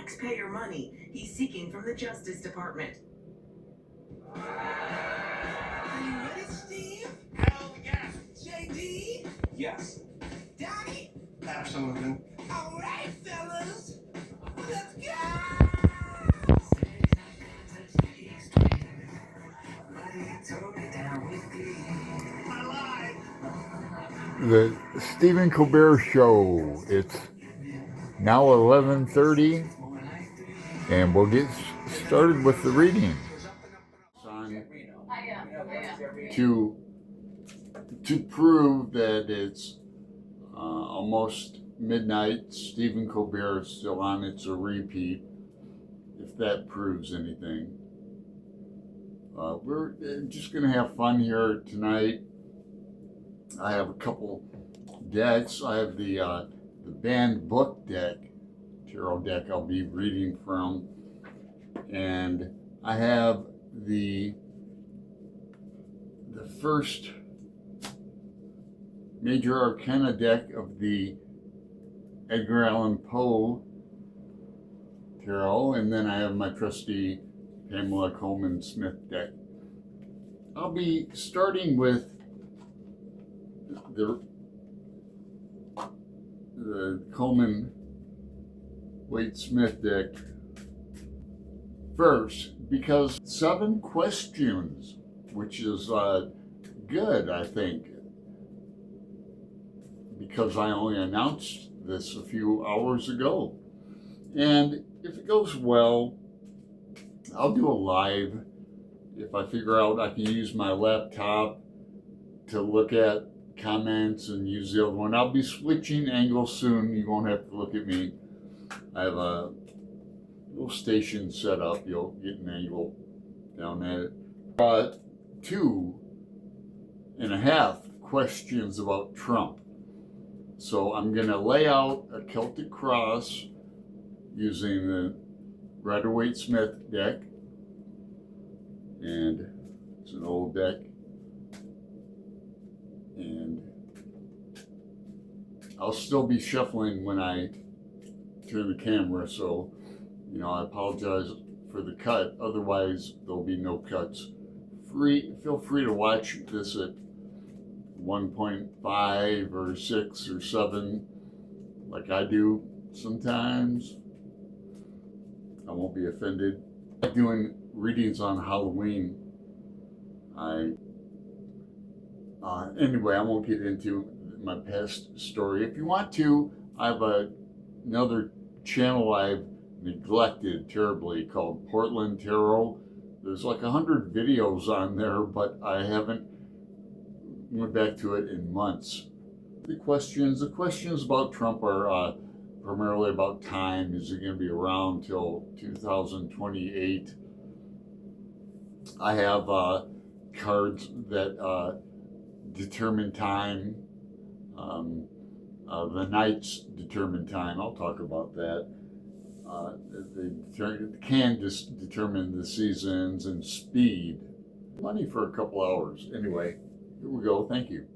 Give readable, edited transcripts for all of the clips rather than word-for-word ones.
taxpayer money he's seeking from the Justice Department. Are you ready, Steve? Hell yes. JD? Yes. Donnie? Absolutely. All right, fellas. Let's go! The Stephen Colbert Show. It's now 11:30, and we'll get started with the reading. To prove that it's almost midnight, Stephen Colbert is still on. It's a repeat, if that proves anything. We're just going to have fun here tonight. I have a couple decks. I have the banned book deck, tarot deck I'll be reading from, and I have the first major arcana deck of the Edgar Allan Poe tarot, and then I have my trusty Pamela Coleman Smith deck. I'll be starting with the Coleman Wade Smith deck first, because 7 questions, which is good, I think, because I only announced this a few hours ago. And if it goes well, I'll do a live. If I figure out I can use my laptop to look at comments and use the other one, I'll be switching angles soon. You won't have to look at me. I have a little station set up. You'll get an angle down at it. 2.5 questions about Trump. So I'm going to lay out a Celtic cross using the Rider-Waite-Smith deck, and it's an old deck, and I'll still be shuffling when I turn the camera, so I apologize for the cut. Otherwise there'll be no cuts. Feel free to watch this at 1.5 or 6 or 7 like I do sometimes. I won't be offended. I'm doing readings on Halloween. Anyway, I won't get into my past story. If you want to, I have another channel I've neglected terribly called Portland Tarot. There's like 100 videos on there, but I haven't went back to it in months. The questions about Trump are primarily about time. Is he going to be around till 2028? I have cards that determine time. The Knights determine time. I'll talk about that. They can just determine the seasons and speed. Money for a couple hours. Anyway, here we go. Thank you.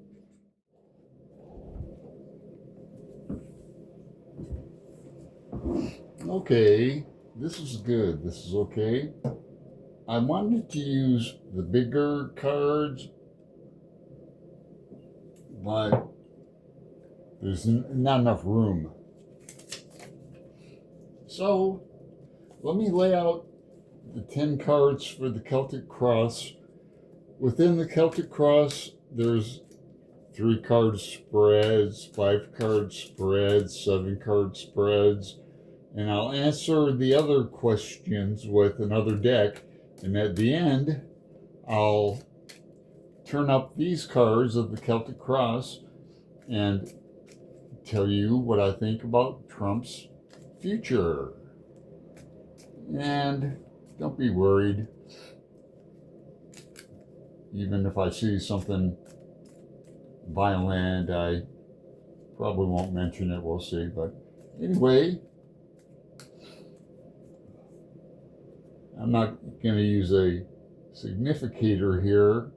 Okay, this is good. This is okay. I wanted to use the bigger cards, but there's not enough room. So let me lay out the 10 cards for the Celtic Cross. Within the Celtic Cross, there's 3 card spreads, 5 card spreads, 7 card spreads, and I'll answer the other questions with another deck, and at the end, I'll turn up these cards of the Celtic Cross and tell you what I think about Trump's future. And don't be worried. Even if I see something violent, I probably won't mention it. We'll see. But anyway, I'm not going to use a significator here,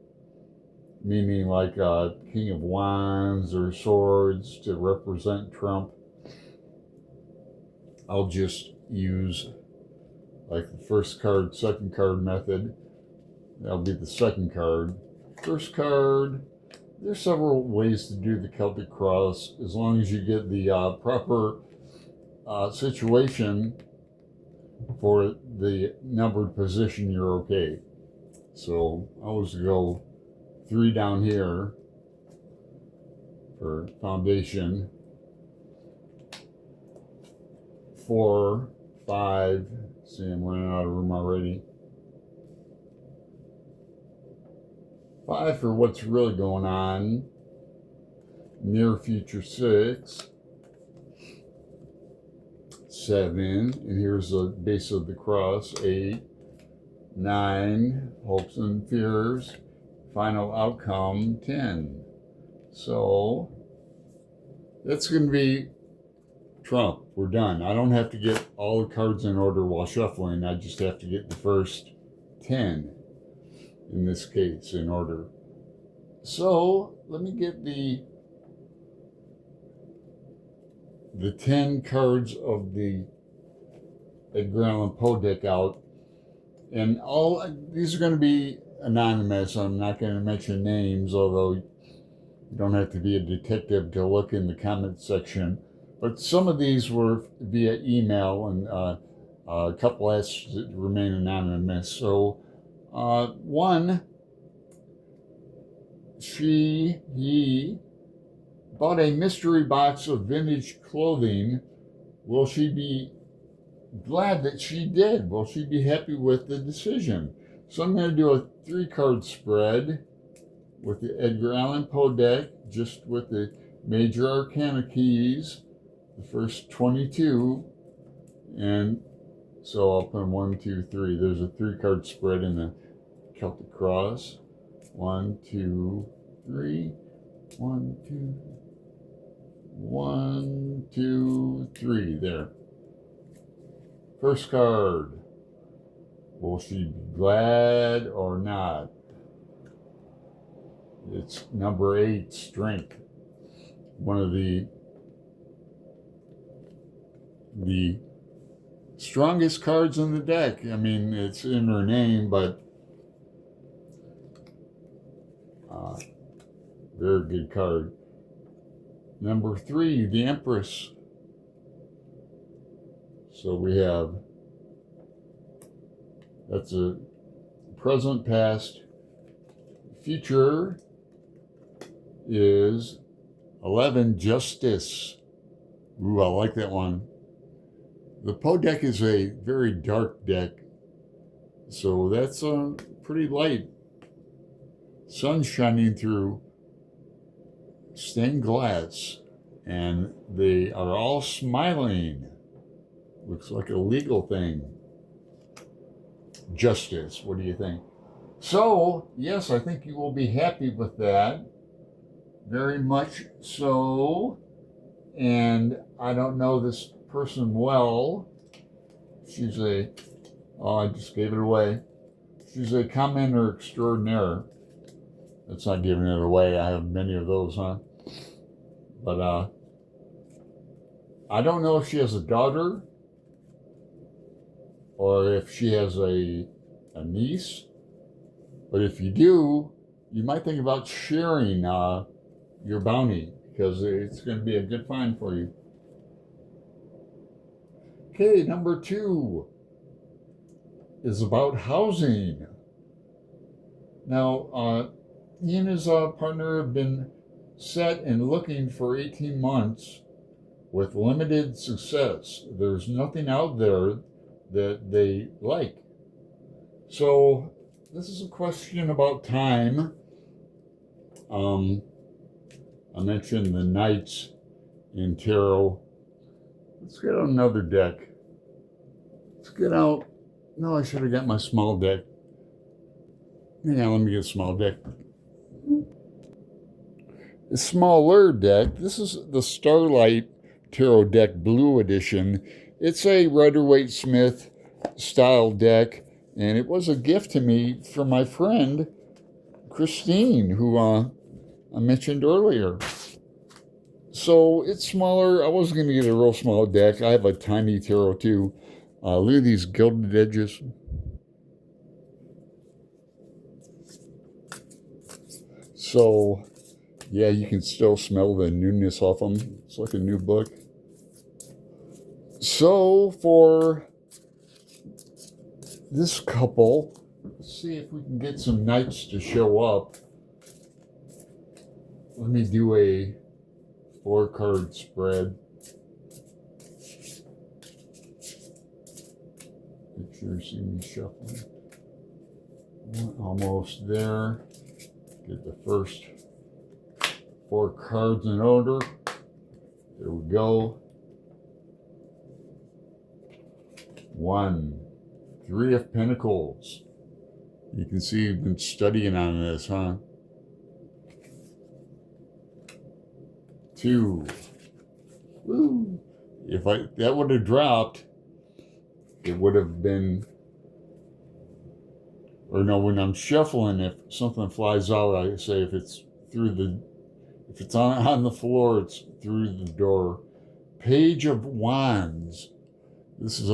meaning like a King of Wands or Swords to represent Trump. I'll just use like the first card, second card method. That'll be the second card. First card, there's several ways to do the Celtic Cross as long as you get the proper situation for the numbered position, you're okay. So I always go 3 down here for foundation, 4, 5, see I'm running out of room already, 5 for what's really going on, near future 6, 7, and here's the base of the cross, 8, 9, hopes and fears, final outcome, 10. So that's going to be Trump. We're done. I don't have to get all the cards in order while shuffling. I just have to get the first 10 in this case in order. So let me get the 10 cards of the Edgar Allan Poe deck out, and all these are going to be anonymous. I'm not going to mention names, although you don't have to be a detective to look in the comment section. But some of these were via email, and a couple asked to remain anonymous. So one, he bought a mystery box of vintage clothing. Will she be glad that she did? Will she be happy with the decision? So I'm going to do a 3-card spread with the Edgar Allan Poe deck, just with the major arcana keys, the first 22, and so I'll put 1, 2, 3. There's a 3-card spread in the Celtic Cross. 1, 2, 3. 1, 2, 1, 2, 3. There. First card. Will she be glad or not? It's number 8, Strength. One of the strongest cards in the deck. I mean, it's in her name, but very good card. Number 3, the Empress. So we have, that's a present, past, future is 11, Justice. Ooh, I like that one. The Poe deck is a very dark deck, so that's pretty light. Sun shining through stained glass, and they are all smiling. Looks like a legal thing. Justice, what do you think? So, yes, I think you will be happy with that. Very much so. And I don't know this person well. She's I just gave it away. She's a commenter extraordinaire. That's not giving it away. I have many of those, huh? But I don't know if she has a daughter or if she has a niece. But if you do, you might think about sharing your bounty, because it's going to be a good find for you. Okay, number 2 is about housing. Now, he and his partner have been set and looking for 18 months with limited success. There's nothing out there that they like. So this is a question about time. I mentioned the Knights in Tarot. Let's get out another deck. Let's get out, no, I should have got my small deck. Yeah, let me get a small deck. A smaller deck. This is the Starlight Tarot deck, Blue Edition. It's a Rider-Waite-Smith style deck, and it was a gift to me from my friend Christine, who I mentioned earlier. So it's smaller. I wasn't going to get a real small deck. I have a tiny tarot too, Look at these gilded edges. So, yeah, you can still smell the newness off them. It's like a new book. So, for this couple, let's see if we can get some knights to show up. Let me do a 4-card spread. Make sure you see me shuffling. Almost there. Get the first 4 cards in order. There we go. 1, 3 of Pentacles. You can see you've been studying on this, huh? 2. Woo! If that would have dropped, it would have been, or no, when I'm shuffling, if something flies out, I say if it's on the floor, it's through the door. Page of Wands. This is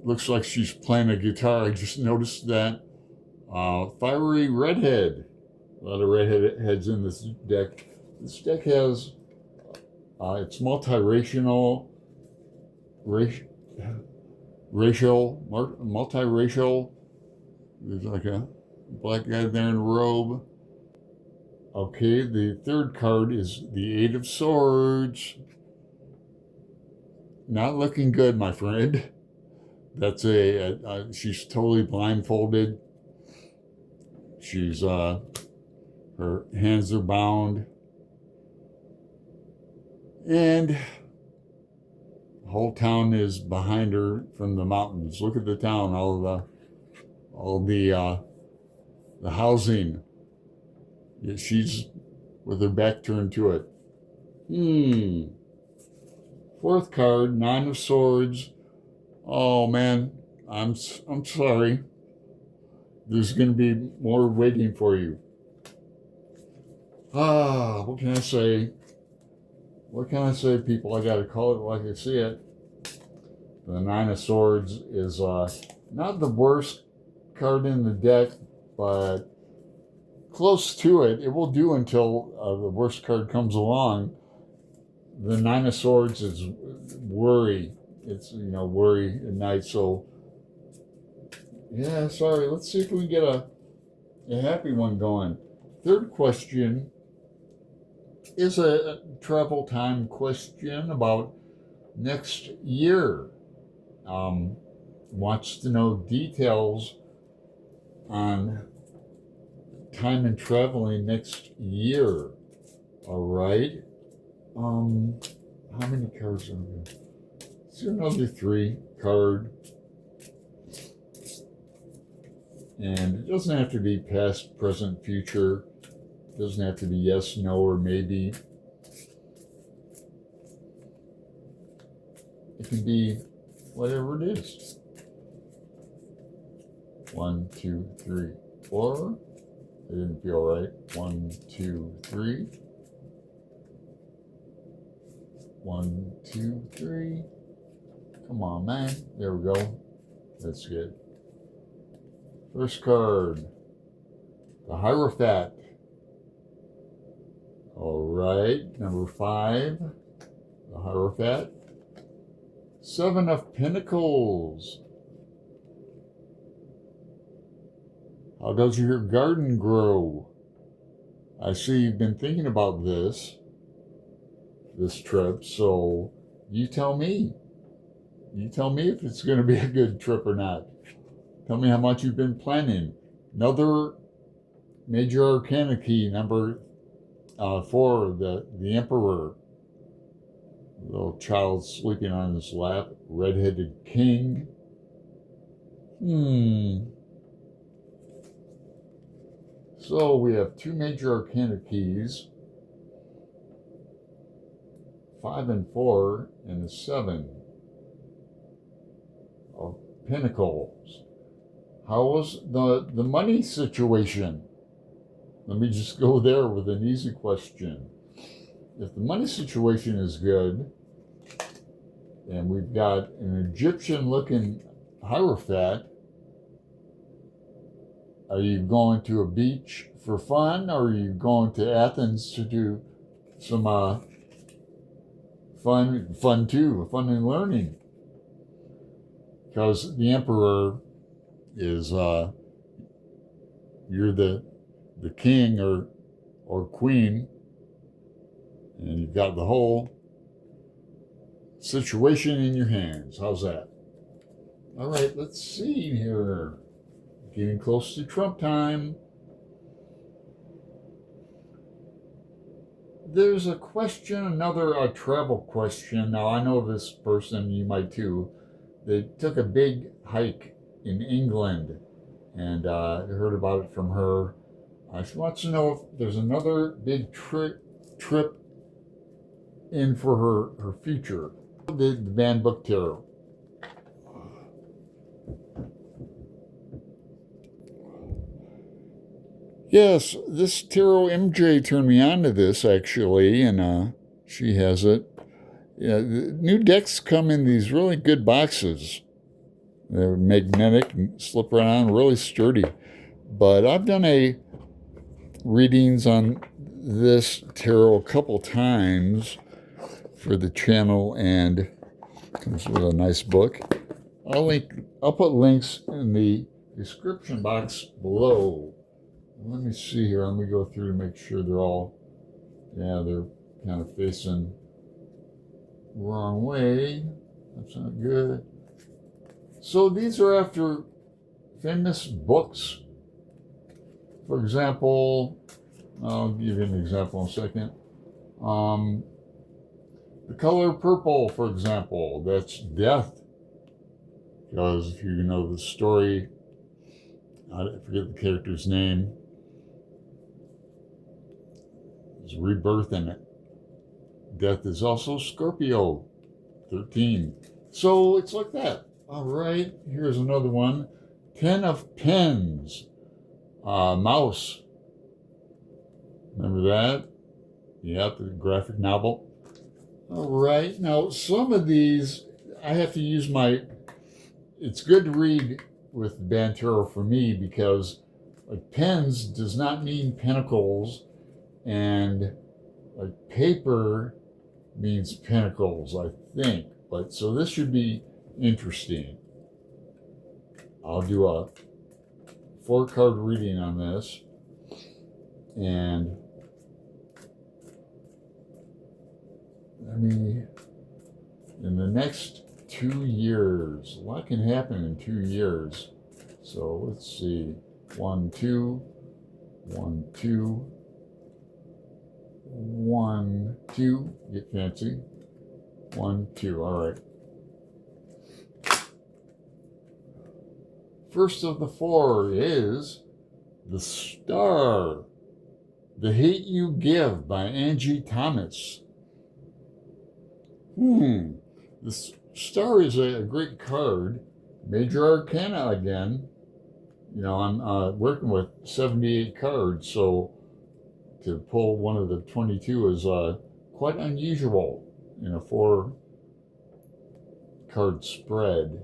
looks like she's playing a guitar. I just noticed that. Fiery redhead. A lot of redheads in this deck. This deck has, it's multiracial, multiracial. There's like a black guy there in a robe. Okay, the third card is the 8 of Swords. Not looking good, my friend. That's she's totally blindfolded. She's, her hands are bound. And the whole town is behind her from the mountains. Look at the town, all the housing. Yeah, she's with her back turned to it. Fourth card, 9 of Swords. Oh man, I'm sorry. There's going to be more waiting for you. What can I say? What can I say, people? I got to call it like I see it. The 9 of Swords is not the worst card in the deck, but close to it. It will do until the worst card comes along. The 9 of Swords is worry. It's, worry at night. So, yeah, sorry. Let's see if we can get a happy one going. Third question is a travel time question about next year. Wants to know details on time and traveling next year. All right. How many cards are there? Is there another 3 card? And it doesn't have to be past, present, future. It doesn't have to be yes, no, or maybe. It can be whatever it is. 1, 2, 3, 4. It didn't feel right. 1, 2, 3. 1, 2, 3. Come on, man. There we go. That's good. First card, the Hierophant. All right, number 5, the Hierophant. 7 of Pentacles. How does your garden grow? I see you've been thinking about this trip, so you tell me. You tell me if it's going to be a good trip or not. Tell me how much you've been planning. Another major arcana key, number 4, the Emperor. Little child sleeping on his lap. Red-headed king. So we have 2 major arcana keys. 5 and 4, and a 7 of Pentacles. How was the money situation? Let me just go there with an easy question. If the money situation is good, And we've got an Egyptian-looking Hierophant. Are you going to a beach for fun, or are you going to Athens to do some fun and learning? Because the emperor is you're the king or queen, and you've got the whole situation in your hands. How's that? All right, let's see here. Getting close to Trump time. There's a question, another travel question. Now, I know this person, you might too. They took a big hike in England, and I heard about it from her. She wants to know if there's another big trip in for her future. The banned book tarot. Yes, this tarot MJ turned me on to this actually, and she has it. Yeah, the new decks come in these really good boxes. They're magnetic and slip right on, really sturdy. But I've done a readings on this tarot a couple times for the channel, and it comes with a nice book. I'll put links in the description box below. Let me see here. Let me go through to make sure they're all, they're kind of facing the wrong way. That's not good. So these are after famous books. For example, I'll give you an example in a second. The color purple, for example, that's death. Because if you know the story, I forget the character's name, there's rebirth in it. Death is also Scorpio, 13. So it's like that. All right, here's another one. 10 of Pens, Mouse. Remember that? Yeah, the graphic novel. All right, now some of these, I have to use it's good to read with banned tarot for me because like pens does not mean pentacles, and like paper means pentacles, I think. But so this should be interesting. I'll do a 4-card reading on this, and in the next 2 years, a lot can happen in 2 years. So let's see, 1, 2, 1, 2, 1, 2, get fancy, 1, 2, all right. First of the 4 is The Star, The Hate You Give by Angie Thomas. The Star is a great card. Major Arcana again. You know, I'm working with 78 cards, so to pull one of the 22 is quite unusual in a 4-card spread.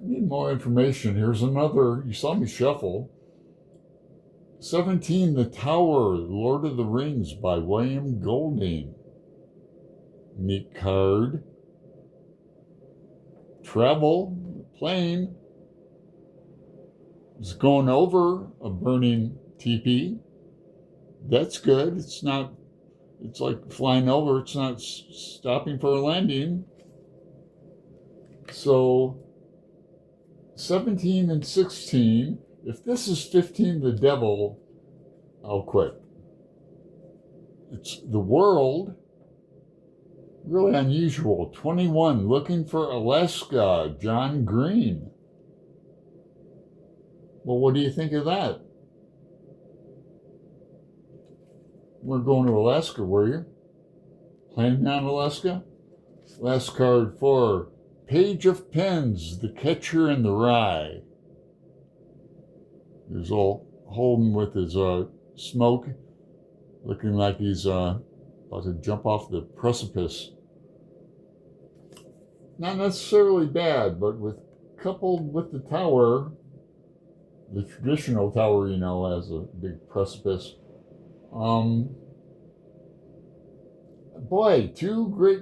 I need more information. Here's another. You saw me shuffle. 17, The Tower, Lord of the Rings by William Golding. Neat card. Travel, plane is going over a burning teepee. That's good. It's like flying over. It's not stopping for a landing. So 17 and 16. If this is 15, the devil, I'll quit. It's the world. Really unusual. 21, Looking for Alaska, John Green. Well, what do you think of that? We're going to Alaska, were you? Planning on Alaska? Last card 4, Page of Pens, The Catcher in the Rye. He's all holding with his smoke, looking like he's about to jump off the precipice. not necessarily bad, but with coupled with the tower, the traditional tower, has a big precipice. Boy, two great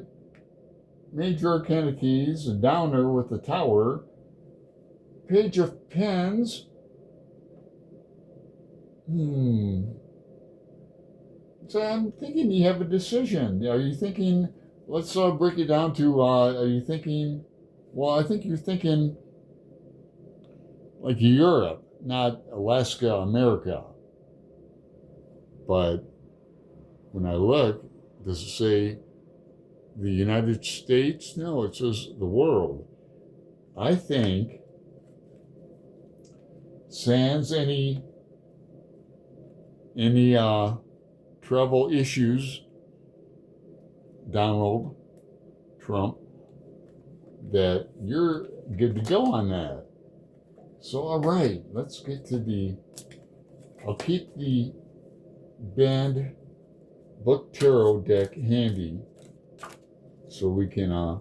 major arcana keys, a downer with the tower, page of pens. So I'm thinking you have a decision. Are you thinking, let's break it down to, are you thinking, well, I think you're thinking like Europe, not Alaska, America. But when I look, does it say the United States? No, it says the world. I think, sans any travel issues, Donald Trump, that you're good to go on that. So, all right, let's get to I'll keep the banned book tarot deck handy so we can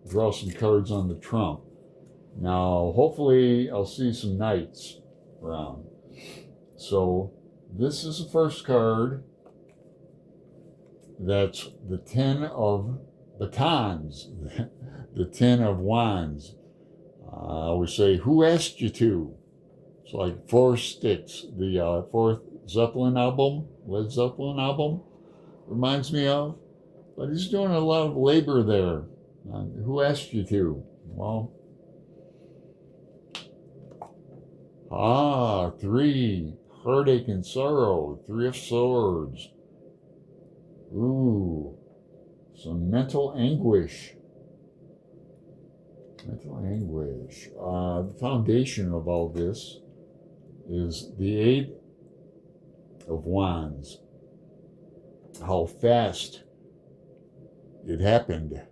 draw some cards on the Trump. Now, hopefully, I'll see some knights around. So, this is the first card. That's the 10 of batons, the 10 of wands. I always say, who asked you to? It's like Four Sticks, the fourth Led Zeppelin album, reminds me of. But he's doing a lot of labor there. Who asked you to? Well, three, heartache and sorrow, Three of Swords. Ooh, some mental anguish. The foundation of all this is the Eight of Wands. How fast it happened.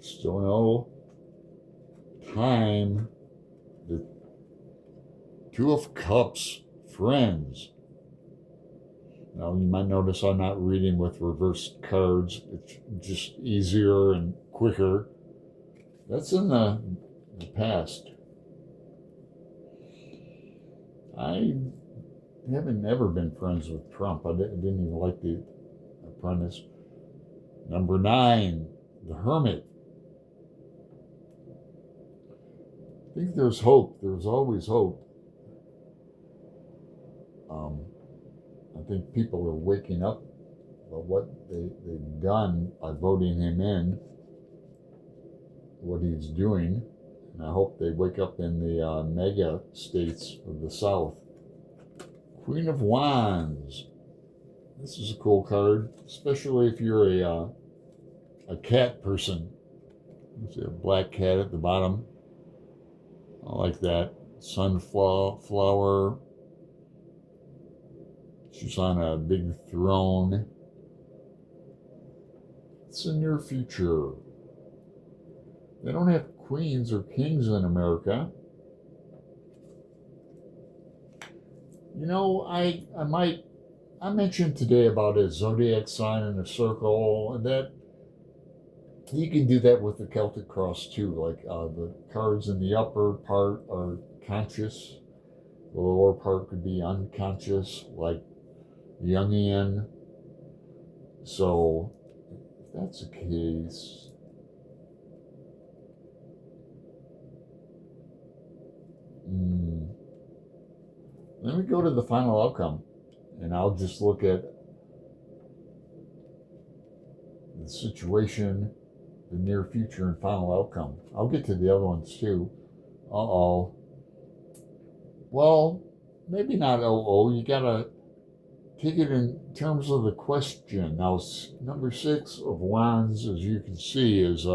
Still no time. The Two of Cups, friends. Now, you might notice I'm not reading with reversed cards. It's just easier and quicker. That's in the past. I haven't ever been friends with Trump. I didn't even like The Apprentice. Number 9, the Hermit. I think there's hope. There's always hope. I think people are waking up about what they've done by voting him in, what he's doing, and I hope they wake up in the mega states of the South. Queen of Wands. This is a cool card, especially if you're a cat person. There's a black cat at the bottom. I like that. Sunflower. She's on a big throne. It's the near future. They don't have queens or kings in America. I mentioned today about a zodiac sign and a circle, and that you can do that with the Celtic cross too. Like the cards in the upper part are conscious, the lower part could be unconscious, like Jungian. So, if that's the case, let me go to the final outcome, and I'll just look at the situation, the near future, and final outcome. I'll get to the other ones too. Well, maybe not you gotta take it in terms of the question. Now, number 6 of Wands, as you can see, is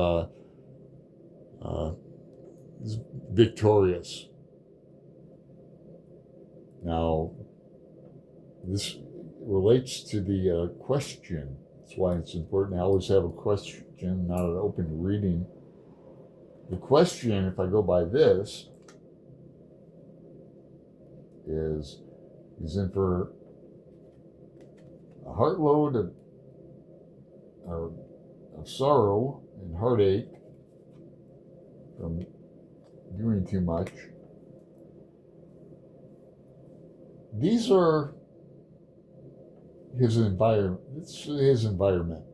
victorious. Now, this relates to the question. That's why it's important to always have a question, not an open reading. The question, if I go by this, is he's in for a heartload of of sorrow and heartache from doing too much. These are his environment. It's his environment.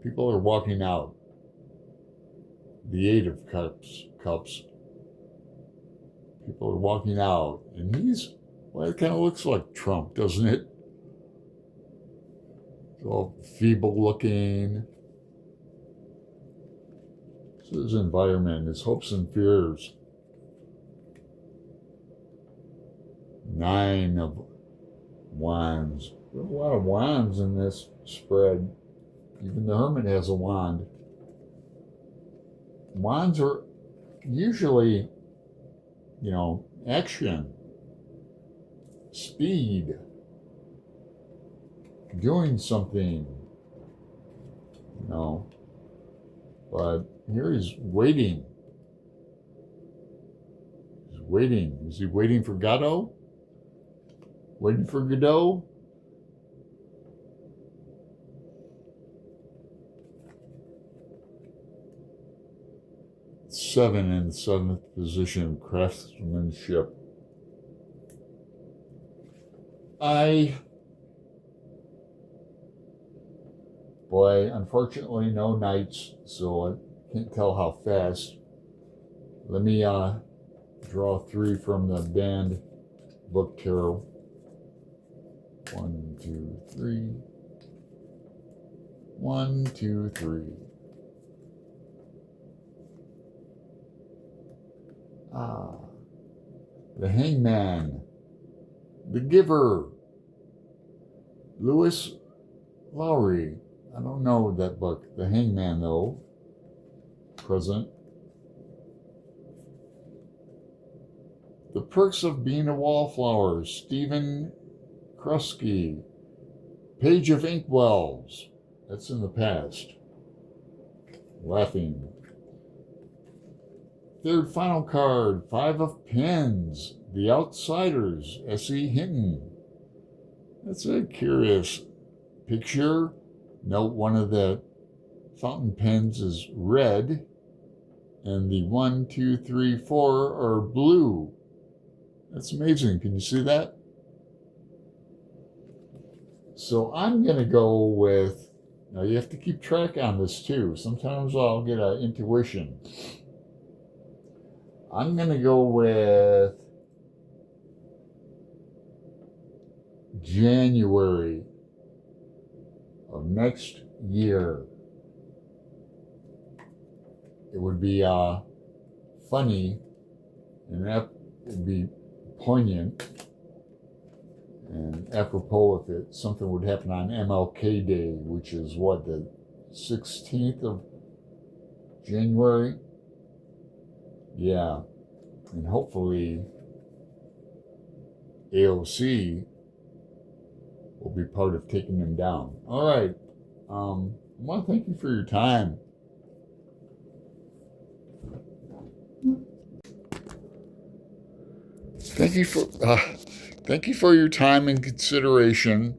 People are walking out. The Eight of Cups. People are walking out, and well, it kind of looks like Trump, doesn't it? It's all feeble looking. This is his environment, his hopes and fears. Nine of Wands. There's a lot of wands in this spread. Even the Hermit has a wand. Wands are usually, action, speed, doing something, But here he's waiting. He's waiting. Is he waiting for Godot? Waiting for Godot? Seven in the seventh position, craftsmanship. Unfortunately, no knights, so I can't tell how fast. Let me draw three from the banned book tarot. 1, 2, 3. 1, 2, 3. The Hangman, The Giver, Lewis Lowry. I don't know that book. The Hangman, though. Present. The Perks of Being a Wallflower, Stephen Krusky. Page of Inkwells. That's in the past. Laughing. Third final card, Five of Pens, The Outsiders, S.E. Hinton. That's a curious picture. Note one of the fountain pens is red, and the 1, 2, 3, 4 are blue. That's amazing. Can you see that? So I'm going to go with, now you have to keep track on this too. Sometimes I'll get an intuition. I'm going to go with January of next year. It would be funny, and it would be poignant and apropos if something would happen on MLK Day, which is what, the 16th of January? Yeah, and hopefully AOC will be part of taking them down. All right, I want to thank you for your time. Thank you for your time and consideration,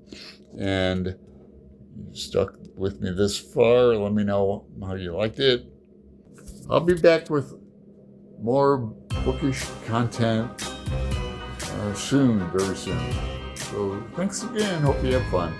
and you stuck with me this far. Let me know how you liked it. I'll be back with more bookish content soon, very soon. So thanks again. Hope you have fun.